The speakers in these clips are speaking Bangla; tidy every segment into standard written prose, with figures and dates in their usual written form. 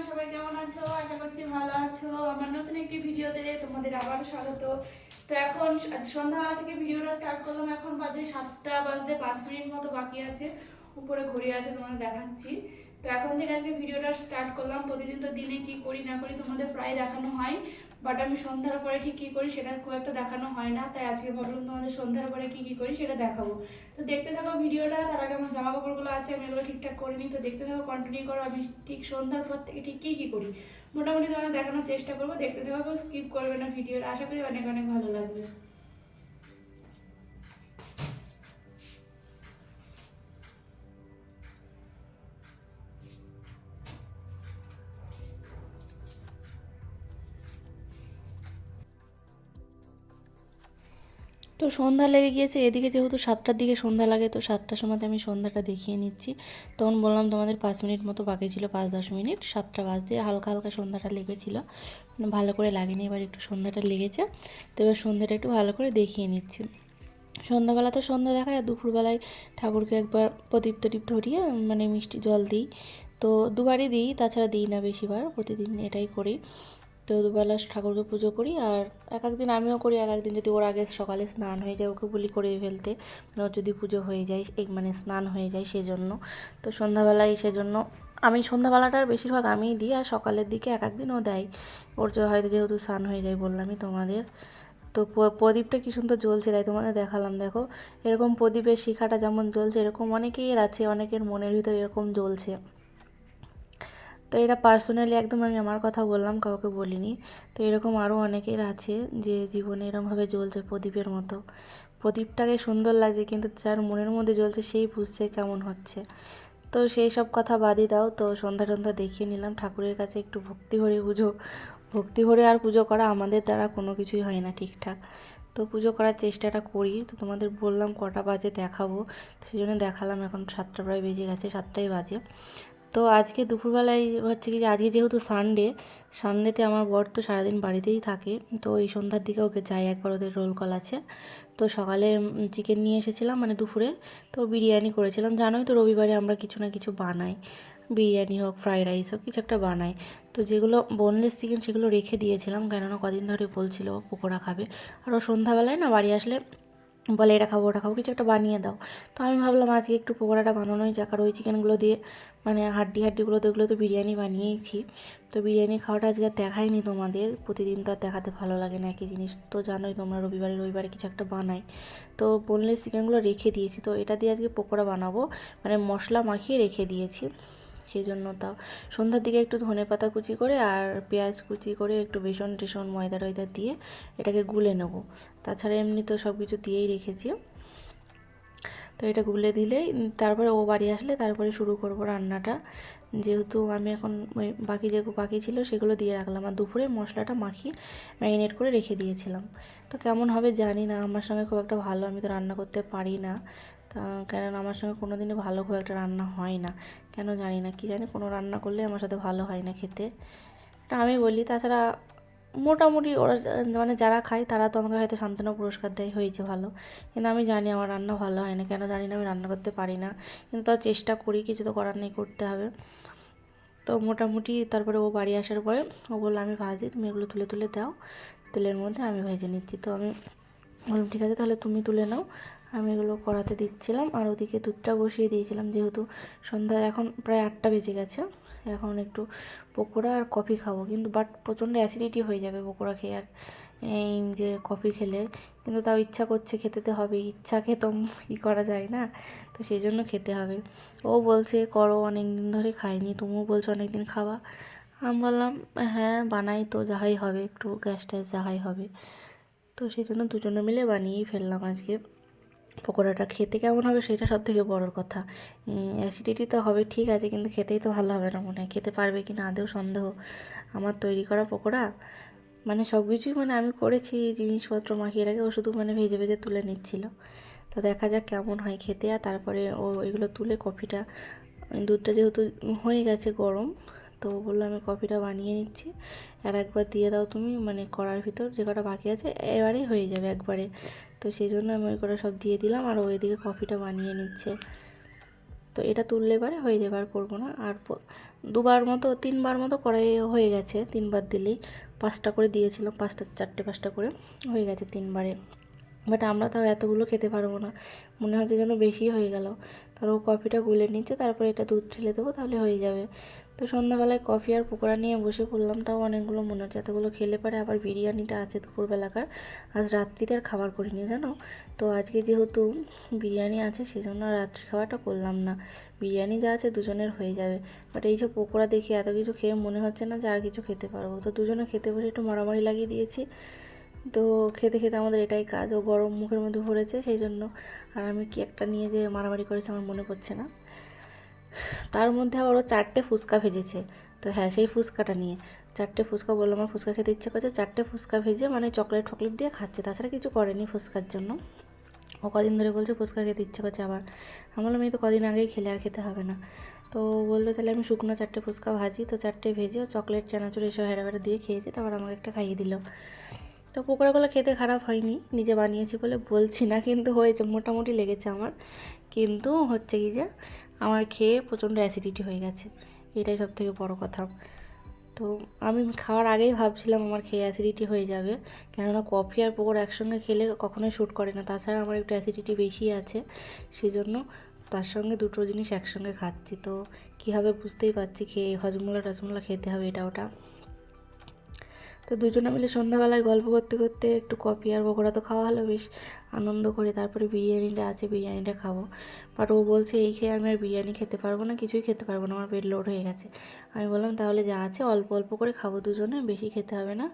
সবাই কেমন আছো? আশা করছি ভালো আছো। আমার নতুন একটি ভিডিওতে তোমাদের আবারও স্বাগত। তো এখন সন্ধ্যাবেলা থেকে ভিডিওটা স্টার্ট করলাম। এখন বাজে 7টা বাজতে 5 মিনিট মতো বাকি আছে। উপরে ঘড়ি আছে, তোমাদের দেখাচ্ছি। তো এখন থেকে আজকে ভিডিওটা স্টার্ট করলাম। প্রতিদিন তো দিনে কি করি না করি তোমাদের প্রায় দেখানো হয়, বাট আমি সন্ধ্যার পরে ঠিক কী করি সেটা খুব একটা দেখানো হয় না। তাই আজকে ভাবলাম তোমাদের সন্ধ্যার পরে কী করি সেটা দেখাবো। তো দেখতে থাকো ভিডিওটা। তার আগে আমার জামা কাপড়গুলো আছে, আমি এগুলো ঠিকঠাক করে নিই। তো দেখতে থাকো, কন্টিনিউ করো। আমি ঠিক সন্ধ্যার পর থেকে ঠিক কী করি মোটামুটি তোমাদের দেখানোর চেষ্টা করবো। দেখতে থাকো, স্কিপ করবে না ভিডিওটা। আশা করি অনেক অনেক ভালো লাগবে। তো সন্ধ্যা লেগে গিয়েছে এদিকে, যেহেতু 7টার দিকে সন্ধ্যা লাগে, তো 7টার সময় আমি সন্ধ্যাটা দেখিয়ে নিচ্ছি। তখন বললাম তোমাদের 5 মিনিট মতো বাকি ছিল, 5-10 মিনিট। 7টা বাজতে হালকা হালকা সন্ধ্যাটা লেগেছিলো, মানে ভালো করে লাগেনি, এবার একটু সন্ধ্যাটা লেগেছে। তো এবার সন্ধ্যাটা একটু ভালো করে দেখিয়ে নিচ্ছি। সন্ধ্যাবেলা তো সন্ধ্যা দেখায়, দুপুরবেলায় ঠাকুরকে একবার প্রদীপ টদীপ ধরিয়ে মানে মিষ্টি জল দিই। তো দুবারই দিই, তাছাড়া দিই না বেশিবার, প্রতিদিন এটাই করি। তো দুবেলা ঠাকুরকে পুজো করি, আর এক একদিন আমিও করি, এক একদিন যদি ওর আগে সকালে স্নান হয়ে যায়, ওকে বলি করে ফেলতে, মানে ওর যদি পুজো হয়ে যায়, এই মানে স্নান হয়ে যায় সেজন্য। তো সন্ধ্যাবেলায় সেজন্য আমি সন্ধ্যাবেলাটার বেশিরভাগ আমিই দিই, আর সকালের দিকে এক একদিন ও দেয়, ওর হয়তো যেহেতু স্নান হয়ে যায় বললামই তোমাদের। তো প্রদীপটা কী সুন্দর জ্বলছে, তাই তোমাদের দেখালাম। দেখো, এরকম প্রদীপের শিখাটা যেমন জ্বলছে, এরকম অনেকের আছে, অনেকের মনের ভিতরে এরকম জ্বলছে। তো এটা পার্সোনালি একদম আমি আমার কথা বললাম, কাউকে বলিনি। তো এরকম আরও অনেকের আছে যে জীবনে এরকমভাবে জ্বলছে প্রদীপের মতো। প্রদীপটাকে সুন্দর লাগছে, কিন্তু যার মনের মধ্যে জ্বলছে সেই বুঝছে কেমন হচ্ছে। তো সেই সব কথা বাদই দাও। তো সন্ধ্যা টন্ধ্যা দেখিয়ে নিলাম, ঠাকুরের কাছে একটু ভক্তি ভরে পুজো, ভক্তি ভরে আর পুজো করা আমাদের দ্বারা কোনো কিছুই হয় না ঠিকঠাক। তো পুজো করার চেষ্টাটা করি। তো তোমাদের বললাম কটা বাজে দেখাবো, সেই জন্য দেখালাম। এখন 7টা প্রায় বেজে গেছে, 7টাই বাজে। তো আজকে দুপুরবেলায় হচ্ছে কি যে আজকে যেহেতু সানডেতে আমার বর তো সারাদিন বাড়িতেই থাকে। তো এই সন্ধ্যার দিকে ওকে যাই একবার, ওদের রোল কল আছে। তো সকালে চিকেন নিয়ে এসেছিলাম, মানে দুপুরে। তো বিরিয়ানি করেছিলাম, জানোই তো রবিবারে আমরা কিছু না কিছু বানাই, বিরিয়ানি হোক, ফ্রাইড রাইস হোক, কিছু একটা বানাই। তো যেগুলো বোনলেস চিকেন সেগুলো রেখে দিয়েছিলাম, কেননা কদিন ধরে বলছিল পকোড়া খাবে। আর ও সন্ধ্যাবেলায় না বাড়ি আসলে বলে এটা খাবো ওটা খাবো, কিছু একটা বানিয়ে দাও। তো আমি ভাবলাম আজকে একটু পকোড়াটা বানানোই যাক। আর ওই চিকেনগুলো দিয়ে মানে হাড্ডিগুলো তো, এগুলো তো বিরিয়ানি বানিয়েইছি। তো বিরিয়ানি খাওয়াটা আজকে দেখাইনি তোমাদের, প্রতিদিন তো আর দেখাতে ভালো লাগে না একই জিনিস। তো জানোই তোমরা রবিবারে কিছু একটা বানাই। তো বোনলেস চিকেনগুলো রেখে দিয়েছি, তো এটা দিয়ে আজকে পকোড়া বানাবো, মানে মশলা মাখিয়ে রেখে দিয়েছি। সেই জন্য তাও সন্ধ্যার দিকে একটু ধনেপাতা কুচি করে আর পেঁয়াজ কুচি করে একটু বেসন টেসন ময়দা টয়দা দিয়ে এটাকে গুলে নেব। তাছাড়া এমনি তো সব কিছু দিয়েই রেখেছি। তো এটা গুলে দিলেই তারপরে ও বাড়ি আসলে তারপরে শুরু করব রান্নাটা। যেহেতু আমি এখন ওই বাকি ছিল সেগুলো দিয়ে রাখলাম, আর দুপুরে মশলাটা মাখিয়ে ম্যারিনেট করে রেখে দিয়েছিলাম। তো কেমন হবে জানি না, আমার সঙ্গে খুব একটা ভালো আমি তো রান্না করতে পারি না। তা কেননা আমার সঙ্গে কোনো দিনই ভালো খুব একটা রান্না হয় না, কেন জানি না, কি জানি কোনো রান্না করলে আমার সাথে ভালো হয় না খেতে, এটা আমি বলি। তাছাড়া মোটামুটি ওরা মানে যারা খায় তারা তো আমাকে হয়তো সান্ত্বনা পুরস্কার দেয়, হয়েছে ভালো। কিন্তু আমি জানি আমার রান্না ভালো হয় না, কেন জানি না, আমি রান্না করতে পারি না। কিন্তু তাও চেষ্টা করি, কিছু তো করার নেই, করতে হবে। তো মোটামুটি তারপরে ও বাড়ি আসার পরে ও বললো আমি ভাজি, তুমি এগুলো তুলে তুলে দাও তেলের মধ্যে, আমি ভেজে নিচ্ছি। তো আমি বললাম ঠিক আছে তাহলে তুমি তুলে নাও, আমি এগুলো কড়াতে দিচ্ছিলাম। আর ওদিকে দুধটা বসিয়ে দিয়েছিলাম, যেহেতু সন্ধ্যা এখন প্রায় 8টা বেজে গেছে। এখন একটু পকোড়া আর কফি খাবো, কিন্তু বাট প্রচণ্ড অ্যাসিডিটি হয়ে যাবে পকোড়া খেয়ে আর এই যে কফি খেলে। কিন্তু তাও ইচ্ছা করছে, খেতে তো হবে, ইচ্ছাকে তো ই করা যায় না। তো সেই জন্য খেতে হবে। ও বলছে করো, অনেক দিন ধরে খাইনি, তুমিও বলছো অনেক দিন খাওয়া। আমি বললাম হ্যাঁ বানাই তো, যাহাই হবে, একটু গ্যাস ট্যাস যাহাই হবে। তো সেই জন্য দুজনে মিলে বানিয়েই ফেললাম আজকে। পকোড়াটা খেতে কেমন হবে সেটা সব থেকে বড় কথা। অ্যাসিডিটি তো হবে ঠিক আছে, কিন্তু খেতেই তো ভালো হবে না মনে হয়, খেতে পারবে কি না আদেও সন্দেহ। আমার তৈরি করা পকোড়া মানে সব কিছুই মানে আমি করেছি, জিনিসপত্র মাখিয়ে রেখে, ও শুধু মানে ভেজে ভেজে তুলে নিচ্ছিল। তো দেখা যাক কেমন হয় খেতে। আর তারপরে ও এগুলো তুলে কফিটা, দুধটা যেহেতু হয়ে গেছে গরম, তো বললো আমি কফিটা বানিয়ে নিচ্ছি, আর একবার দিয়ে দাও তুমি, মানে কড়ার ভিতর যে কটা বাকি আছে এবারেই হয়ে যাবে একবারে। তো সেই জন্য আমি ওই কটা সব দিয়ে দিলাম, আর ওইদিকে কফিটা বানিয়ে নিচ্ছে। তো এটা তুললে এবারে হয়ে যাবে, আর করবো না। আর 2বার মতো 3বার মতো কড়াই হয়ে গেছে, 3বার দিলেই। 5টা করে দিয়েছিলাম, 5টা 4টে 5টা করে হয়ে গেছে 3বারে। বাট আমরা তাও এতগুলো খেতে পারবো না, মনে হচ্ছে যেন বেশি হয়ে গেল। তারপর কফিটা গুলে নিচ্ছে, তারপরে এটা দুধ ঢেলে দেবো, তাহলে হয়ে যাবে। তো সন্ধ্যাবেলায় কফি আর পকোড়া নিয়ে বসে পড়লাম, তাও অনেকগুলো মনে হচ্ছে এতগুলো খেলে পারে। আবার বিরিয়ানিটা আছে দুপুরবেলাকার, আজ রাত্রিতে আর খাবার করিনি জানো। তো আজকে যেহেতু বিরিয়ানি আছে সেজন্য রাত্রি খাওয়াটা করলাম না, বিরিয়ানি যা আছে দুজনের হয়ে যাবে। বাট এই যে পকোড়া দেখে এত কিছু খেয়ে মনে হচ্ছে না যে আর কিছু খেতে পারবো, তো দুজনে খেতে বসে একটু মারামারি লাগিয়ে দিয়েছি। তো খেতে খেতে আমাদের এটাই কাজ, ও গরম মুখের মধ্যে ভরেছে সেই জন্য, আর আমি কি একটা নিয়ে যে মারামারি করেছি আমার মনে পড়ছে না। তার মধ্যে আবার ও 4টে ফুচকা ভেজেছে। তো হ্যাঁ, সেই ফুচকাটা নিয়ে 4টে ফুচকা, বললো আমার ফুচকা খেতে ইচ্ছে করছে, 4টে ফুচকা ভেজে মানে চকলেট ফকলেট দিয়ে খাচ্ছে, তাছাড়া কিছু করেনি ফুচকার জন্য। ও কদিন ধরে বলছে ফুচকা খেতে ইচ্ছে করছে আবার। আমি বললাম এই তো কদিন আগেই খেলে, আর খেতে হবে না। তো বললো তাহলে আমি শুকনো 4টে ফুচকা ভাজি, তো 4টে ভেজে ও চকলেট চানাচুর এসব হেরাফেরা দিয়ে খেয়েছি, তারপর আমাকে একটা খাইয়ে দিল। তো পকোড়াগুলো খেতে খারাপ হয়নি, নিজে বানিয়েছি বলে বলছি না, কিন্তু হয়েছে, মোটামুটি লেগেছে আমার। কিন্তু হচ্ছে কি যে আমার খেয়ে প্রচণ্ড অ্যাসিডিটি হয়ে গেছে, এটাই সব থেকে বড়ো কথা। তো আমি খাওয়ার আগেই ভাবছিলাম আমার খেয়ে অ্যাসিডিটি হয়ে যাবে, কেননা কফি আর পকোড়া একসঙ্গে খেলে কখনোই শ্যুট করে না, তাছাড়া আমার একটু অ্যাসিডিটি বেশি আছে, সেই জন্য তার সঙ্গে দুটো জিনিস একসঙ্গে খাচ্ছি। তো কী হবে বুঝতেই পারছি, খেয়ে হজমোলা টজমোলা খেতে হবে এটা ওটা। তো দুজনে মিলে সন্ধ্যাবেলায় গল্প করতে করতে একটু কফি আর পকোড়া তো খাওয়া হলো বেশ আনন্দ করে, তারপরে বিরিয়ানিটা আছে, বিরিয়ানিটা খাবো। বাট ও বলছে এই খেয়ে আমি আর বিরিয়ানি খেতে পারবো না, কিছুই খেতে পারবো না, আমার পেট লোড হয়ে গেছে। আমি বললাম তাহলে যা আছে অল্প অল্প করে খাবো দুজনে, বেশি খেতে হবে না,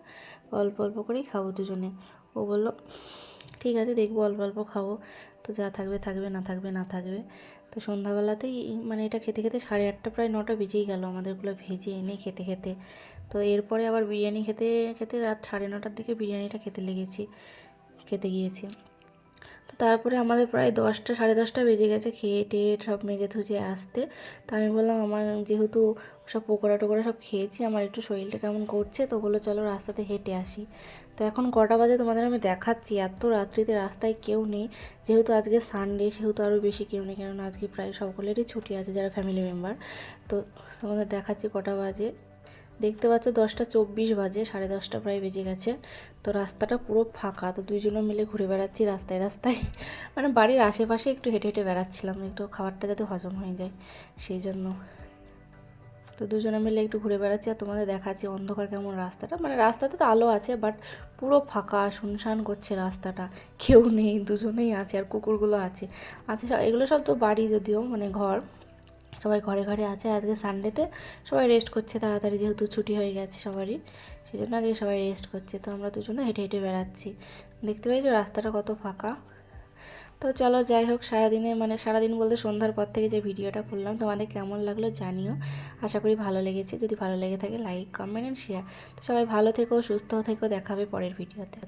অল্প অল্প করেই খাবো দুজনে। ও বললো ঠিক আছে, দেখবো, অল্প অল্প খাবো, তো যা থাকবে থাকবে, না থাকবে না থাকবে। তো সন্ধ্যাবেলাতেই মানে এটা খেতে খেতে 8:30 প্রায় 9টা বেজেই গেল আমাদেরগুলো ভেজে এনে খেতে খেতে। তো এরপরে আবার বিরিয়ানি খেতে খেতে রাত 9:30টার দিকে বিরিয়ানিটা খেতে গিয়েছি। তো তারপরে আমাদের প্রায় 10টা 10:30টা বেজে গেছে খেয়ে টেয়ে সব মেজে ধুজে আসতে। তো আমি বললাম আমার যেহেতু সব পকোড়া টোকোড়া সব খেয়েছি, আমার একটু শরীরটা কেমন করছে, তো বললো চলো রাস্তাতে হেঁটে আসি। তো এখন কটা বাজে তোমাদের আমি দেখাচ্ছি, এত রাত্রিতে রাস্তায় কেউ নেই, যেহেতু আজকে সানডে সেহেতু আরও বেশি কেউ নেই, কেননা আজকে প্রায় সকলেরই ছুটি আছে যারা ফ্যামিলি মেম্বার। তো তোমাদের দেখাচ্ছি কটা বাজে, দেখতে পাচ্ছ 10টা 24 বাজে, 10:30 প্রায় বেজে গেছে। তো রাস্তাটা পুরো ফাঁকা, তো দুইজনে মিলে ঘুরে বেড়াচ্ছি রাস্তায় রাস্তায়, মানে বাড়ির আশেপাশে একটু হেঁটে হেঁটে বেড়াচ্ছিলাম, একটু খাবারটা যাতে হজম হয়ে যায় সেই জন্য। তো দুজনে মিলে একটু ঘুরে বেড়াচ্ছি, আর তোমাদের দেখাচ্ছি অন্ধকার কেমন রাস্তাটা, মানে রাস্তাতে তো আলো আছে বাট পুরো ফাঁকা শুনশান করছে রাস্তাটা, কেউ নেই, দুজনেই আছে, আর কুকুরগুলো আছে এগুলো সব তো বাড়ি, যদিও মানে ঘর, সবাই ঘরে ঘরে আছে। আজকে সানডেতে সবাই রেস্ট করছে তাড়াতাড়ি, যেহেতু ছুটি হয়ে গেছে সবারই, সেই জন্য আজকে সবাই রেস্ট করছে। তো আমরা দুজনে হেঁটে হেঁটে বেড়াচ্ছি, দেখতে পাই যে রাস্তাটা কত ফাঁকা। তো চলো যাই হোক, সারাদিন বলতে সন্ধ্যার পর থেকে যে ভিডিওটা করলাম তোমাদের কেমন লাগলো জানিও, আশা করি ভালো লেগেছে। যদি ভালো লেগে থাকে লাইক কমেন্ট অ্যান্ড শেয়ার। তো সবাই ভালো থেকো, সুস্থ থেকো, দেখা হবে পরের ভিডিওতে।